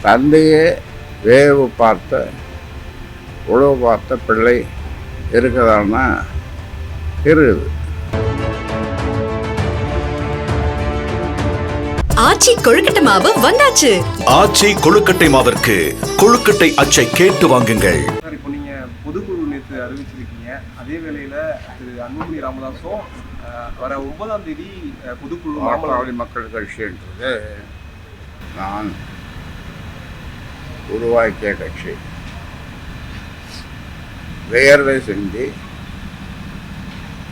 தந்தையே வேவு பார்த்த உழவு பார்த்த பிள்ளை இருக்குதான்னா இருக்குது. ஆச்சி கொழுக்கட்டை மாவு வந்தாச்சு. ஆச்சி கொழுக்கட்டை மாவிற்கு கொழுக்கட்டை அச்சை கேட்டு வாங்குங்கள். இப்போ நீங்க பொதுக்குழு நேற்று அறிவிச்சிருக்கீங்க. அதே வேளையில திரு அன்புமணி ராமதாஸும் வர 9ஆம் தேதி பொதுக்குழு பாட்டாளி மக்கள் கட்சின்றது நான் உருவாக்கிய கட்சி. வேர்வை சிந்தி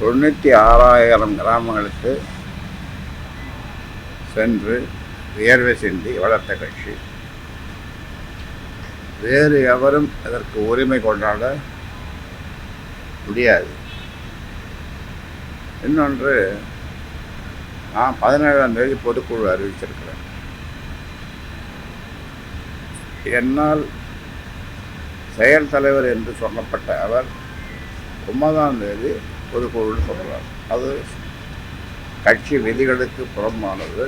96,000 கிராமங்களுக்கு சென்று வியர்வை சிந்தி வளர்த்த கட்சி. வேறு எவரும் அதற்கு உரிமை கொண்டாட முடியாது. இன்னொன்று, நான் 17ஆம் தேதி பொதுக்குழு அறிவிச்சிருக்கிறேன். என்னால் செயல் தலைவர் என்று சொல்லப்பட்ட அவர் 9ஆம் தேதி பொதுக்குழு சொல்கிறார். அது கட்சி விதிகளுக்கு புறம்பானது.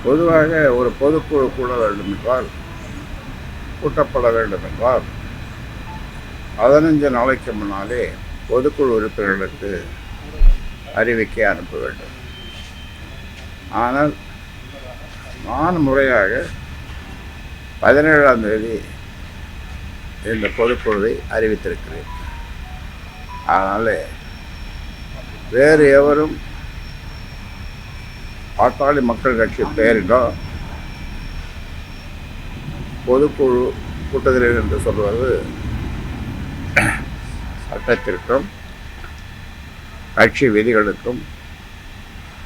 பொதுவாக ஒரு பொதுக்குழு கூட வேண்டும் என்றால், கூட்டப்பட வேண்டும் என்றால் 15 நாளைக்கு முன்னாலே பொதுக்குழு உறுப்பினர்களுக்கு அறிவிக்கை அனுப்ப வேண்டும். ஆனால் நான் முறையாக 17ஆம் தேதி இந்த பொதுக்குழுவை அறிவித்திருக்கிறேன். அதனால் வேறு எவரும் பாட்டாளி மக்கள் கட்சி பெயரிலோ பொதுக்குழு கூட்டத்தில் என்று சொல்வது சட்டத்திற்கும் கட்சி விதிகளுக்கும்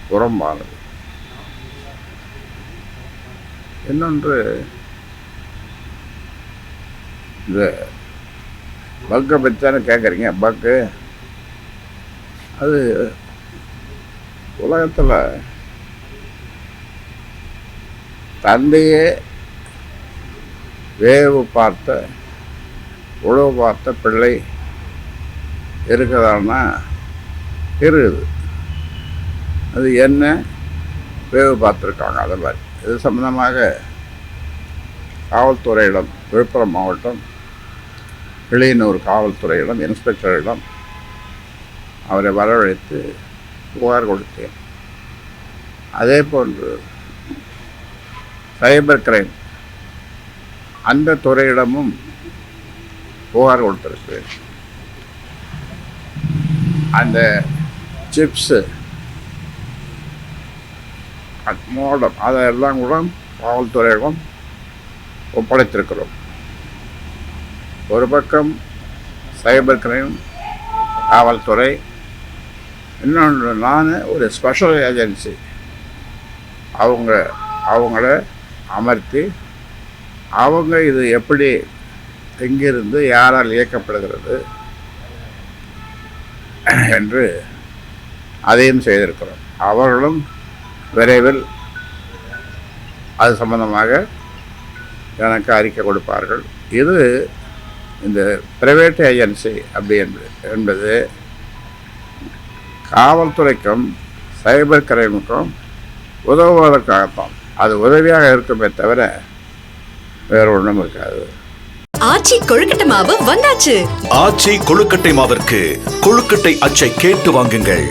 புறம்பானது. இன்னொன்று, இந்த பக்கை பற்றி தானே கேட்குறீங்க. பக்கு அது உலகத்தில் தந்தையே வேவு பார்த்த உழவு பார்த்த பிள்ளை இருக்குதான்னா இருக்குது. அது என்ன வேவு பார்த்துருக்காங்க. அது மாதிரி இது சம்பந்தமாக காவல்துறையிடம், விழுப்புரம் மாவட்டம் கிளியனூர் காவல்துறையிடம் இன்ஸ்பெக்டரிடம் அவரை வரவழைத்து புகார் கொடுத்தேன். அதே போன்று சைபர் கிரைம் அந்த துறையிடமும் புகார் கொடுத்திருக்கிறேன். அந்த சிப்ஸு மோடம் அதெல்லாம் கூட காவல்துறையிடம் ஒப்படைத்திருக்கிறோம். ஒரு பக்கம் சைபர் கிரைம் காவல்துறை, இன்னொன்று நான் ஒரு ஸ்பெஷல் ஏஜென்சி அவங்கள அமர்த்தி அவங்க இது எப்படி எங்கிருந்து யாரால் இயக்கப்படுகிறது என்று அதையும் செய்திருக்கிறோம். அவர்களும் விரைவில் அது சம்பந்தமாக எனக்கு அறிக்கை கொடுப்பார்கள். இது இந்த பிரைவேட் ஏஜென்சி அப்படி என்பது காவல்துறைக்கும் சைபர் கிரைமுக்கும் உதவுவதற்காகத்தான். அது உதவியாக இருக்குமே தவிர வேறு ஒன்றும் இருக்காது. ஆச்சி கொழுக்கட்டை மாவு வந்தாச்சு. ஆச்சி கொழுக்கட்டை மாவிற்கு கொழுக்கட்டை அச்சை கேட்டு வாங்குங்கள்.